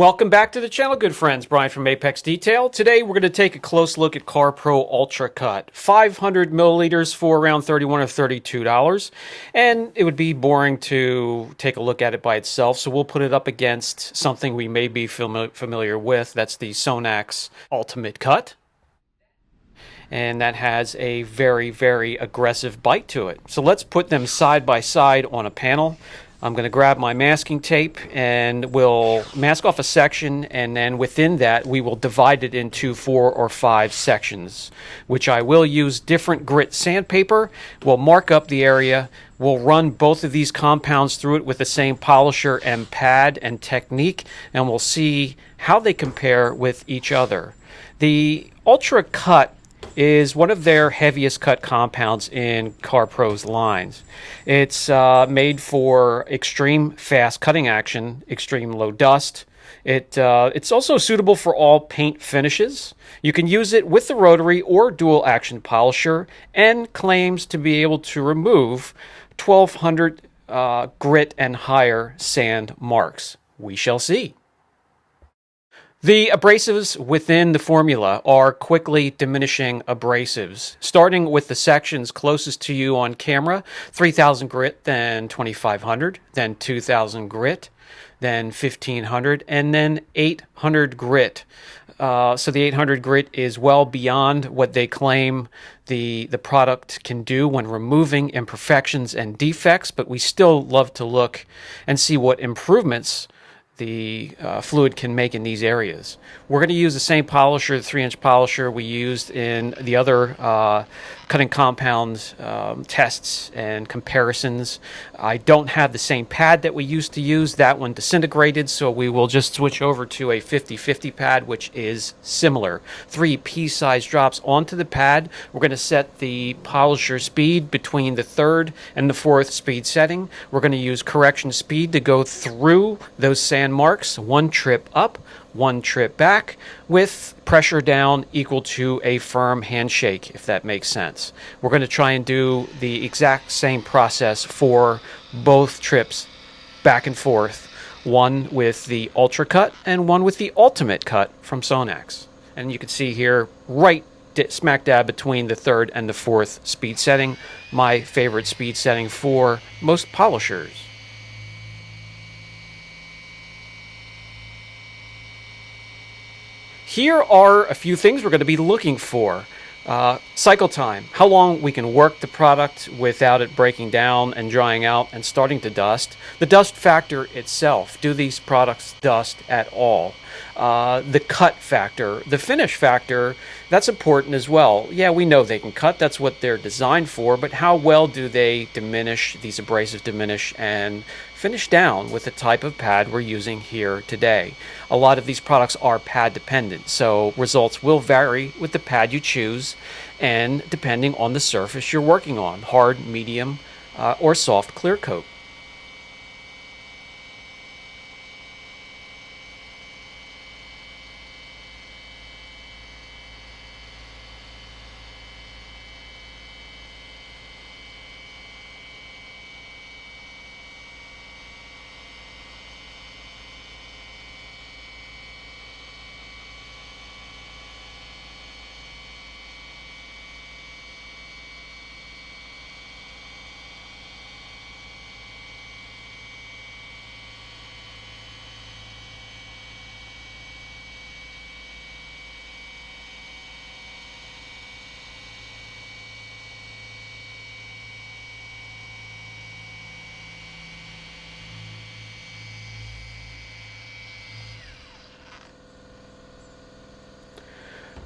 Welcome back to the channel, good friends. Brian from Apex Detail. Today we're going to take a close look at CarPro Ultra Cut. 500 milliliters for around $31 or $32. And it would be boring to take a look at it by itself, so we'll put it up against something we may be familiar with. That's the Sonax Ultimate Cut. And that has a very, very aggressive bite to it. So let's put them side by side on a panel. I'm going to grab my masking tape and we'll mask off a section, and then within that we will divide it into 4 or 5 sections, which I will use different grit sandpaper. We'll mark up the area. We'll run both of these compounds through it with the same polisher and pad and technique, and we'll see how they compare with each other. The Ultra Cut is one of their heaviest cut compounds in CarPro's lines. It's made for extreme fast cutting action, extreme low dust. It's also suitable for all paint finishes. You can use it with the rotary or dual action polisher, and claims to be able to remove 1200 grit and higher sand marks. We shall see. The abrasives within the formula are quickly diminishing abrasives, starting with the sections closest to you on camera: 3000 grit, then 2500, then 2000 grit, then 1500, and then 800 grit. So the 800 grit is well beyond what they claim the product can do when removing imperfections and defects, but we still love to look and see what improvements the fluid can make in these areas. We're going to use the same polisher, the 3-inch polisher we used in the other cutting compound tests and comparisons. I don't have the same pad that we used to use. That one disintegrated, so we will just switch over to a 50-50 pad, which is similar. 3 pea-sized drops onto the pad. We're going to set the polisher speed between the 3rd and the 4th speed setting. We're going to use correction speed to go through those sand marks, 1 trip up, 1 trip back, with pressure down equal to a firm handshake, if that makes sense. We're going to try and do the exact same process for both trips back and forth, one with the Ultra Cut and one with the Ultimate Cut from Sonax. And you can see here, right smack dab between the 3rd and the 4th speed setting, my favorite speed setting for most polishers. Here are a few things we're going to be looking for. Cycle time, how long we can work the product without it breaking down and drying out and starting to dust. The dust factor itself, do these products dust at all? The cut factor, the finish factor, that's important as well. Yeah, we know they can cut, that's what they're designed for, but how well do they diminish, these abrasives diminish and finish down with the type of pad we're using here today? A lot of these products are pad dependent, so results will vary with the pad you choose and depending on the surface you're working on, hard, medium, or soft clear coat.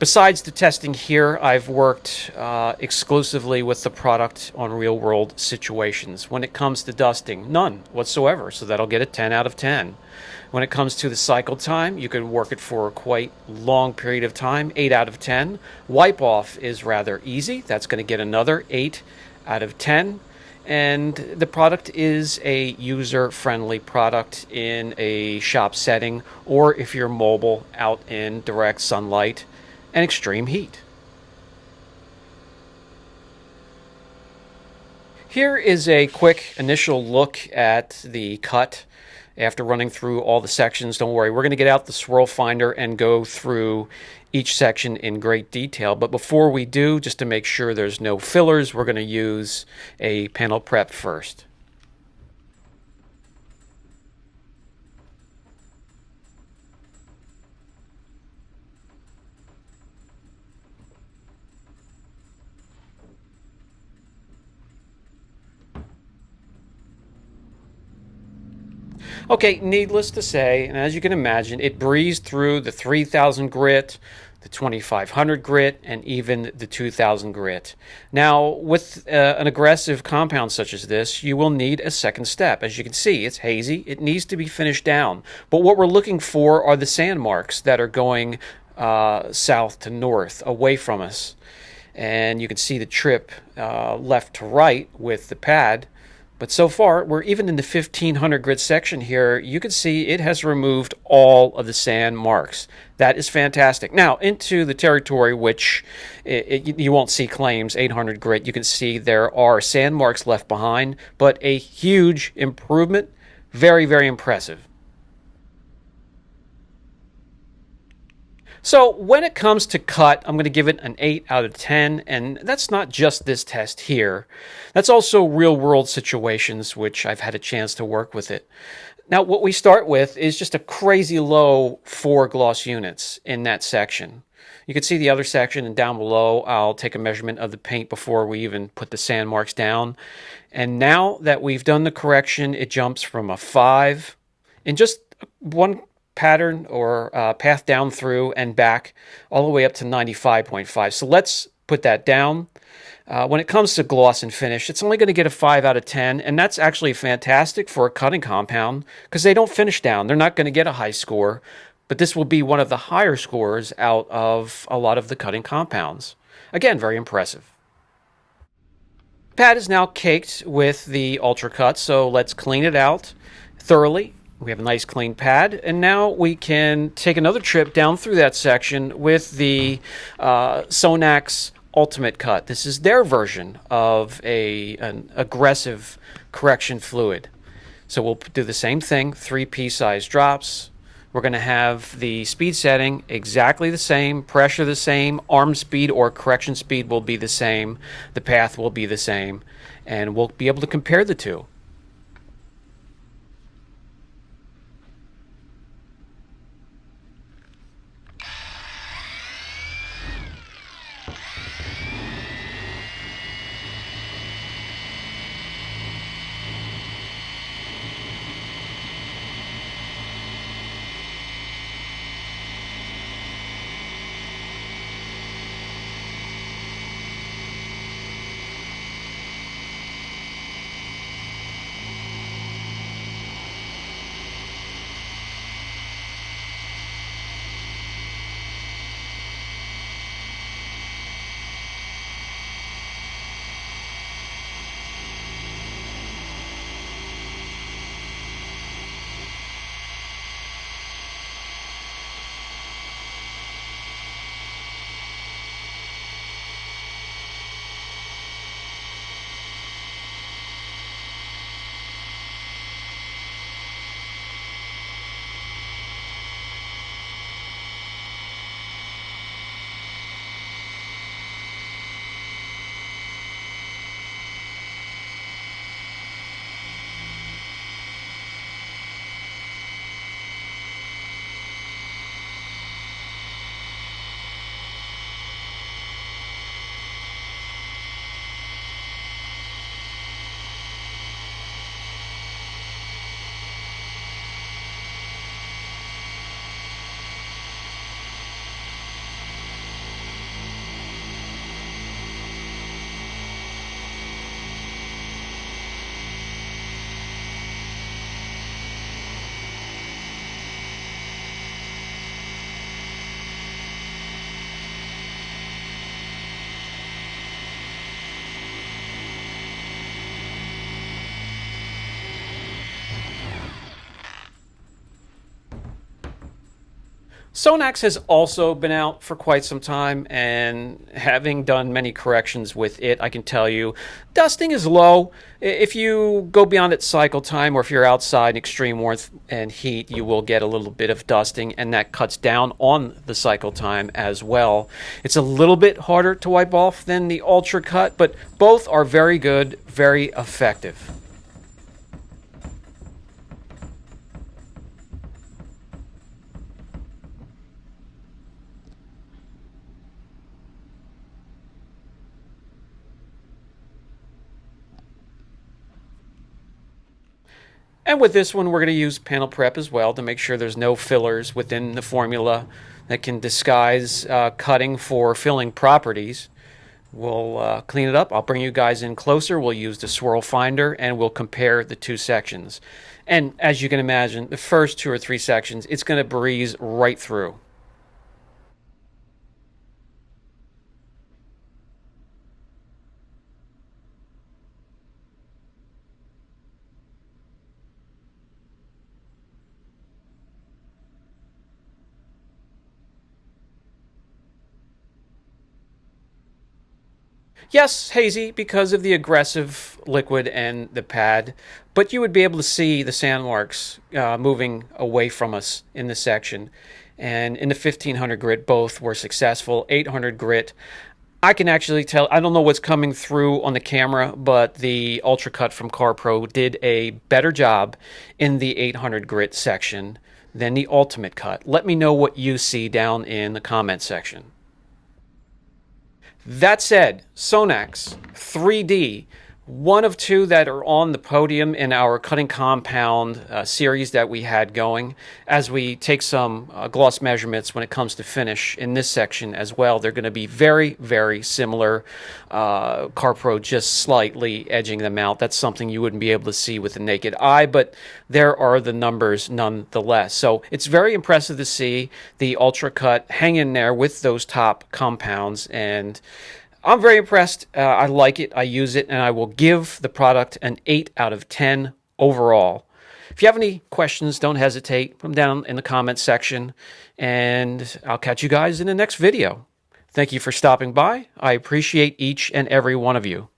Besides the testing here, I've worked exclusively with the product on real-world situations. When it comes to dusting, none whatsoever, so that'll get a 10 out of 10. When it comes to the cycle time, you can work it for a quite long period of time, 8 out of 10. Wipe off is rather easy. That's going to get another 8 out of 10. And the product is a user-friendly product in a shop setting, or if you're mobile out in direct sunlight and extreme heat. Here is a quick initial look at the cut after running through all the sections. Don't worry, we're going to get out the swirl finder and go through each section in great detail. But before we do, just to make sure there's no fillers, we're going to use a panel prep first. Okay, needless to say, and as you can imagine, it breezed through the 3000 grit, the 2500 grit, and even the 2000 grit. Now, with an aggressive compound such as this, you will need a second step. As you can see, it's hazy. It needs to be finished down. But what we're looking for are the sand marks that are going south to north, away from us. And you can see the trip left to right with the pad. But so far, we're even in the 1500 grit section here. You can see it has removed all of the sand marks. That is fantastic. Now, into the territory which you won't see claims, 800 grit. You can see there are sand marks left behind, but a huge improvement. Very, very impressive. So when it comes to cut, I'm going to give it an 8 out of 10, and that's not just this test here. That's also real-world situations, which I've had a chance to work with it. Now, what we start with is just a crazy low 4 gloss units in that section. You can see the other section, and down below, I'll take a measurement of the paint before we even put the sand marks down. And now that we've done the correction, it jumps from a 5 in just one pattern or path down through and back all the way up to 95.5. So let's put that down. When it comes to gloss and finish, it's only going to get a 5 out of 10, and that's actually fantastic for a cutting compound because they don't finish down. They're not going to get a high score, but this will be one of the higher scores out of a lot of the cutting compounds. Again, very impressive. Pad is now caked with the Ultra Cut, so let's clean it out thoroughly. We have a nice clean pad, and now we can take another trip down through that section with the Sonax Ultimate Cut. This is their version of an aggressive correction fluid. So we'll do the same thing, 3 pea-sized drops. We're going to have the speed setting exactly the same, pressure the same, arm speed or correction speed will be the same, the path will be the same, and we'll be able to compare the two. Sonax has also been out for quite some time, and having done many corrections with it, I can tell you dusting is low. If you go beyond its cycle time, or if you're outside in extreme warmth and heat, you will get a little bit of dusting, and that cuts down on the cycle time as well. It's a little bit harder to wipe off than the Ultra Cut, but both are very good, very effective. And with this one, we're going to use panel prep as well to make sure there's no fillers within the formula that can disguise cutting for filling properties. We'll clean it up. I'll bring you guys in closer. We'll use the swirl finder and we'll compare the two sections. And as you can imagine, the first 2 or 3 sections, it's going to breeze right through. Yes, hazy because of the aggressive liquid and the pad, but you would be able to see the sand marks moving away from us in the section. And in the 1500 grit, both were successful. 800 grit, I can actually tell, I don't know what's coming through on the camera, but the Ultra Cut from CarPro did a better job in the 800 grit section than the Ultimate Cut. Let me know what you see down in the comment section. That said, Sonax 3D, one of 2 that are on the podium in our cutting compound series that we had going. As we take some gloss measurements when it comes to finish in this section as well, they're going to be very, very similar. CarPro just slightly edging them out. That's something you wouldn't be able to see with the naked eye, but there are the numbers nonetheless. So it's very impressive to see the Ultra Cut hang in there with those top compounds, and I'm very impressed. I like it. I use it, and I will give the product an 8 out of 10 overall. If you have any questions, don't hesitate. Put them down in the comments section, and I'll catch you guys in the next video. Thank you for stopping by. I appreciate each and every one of you.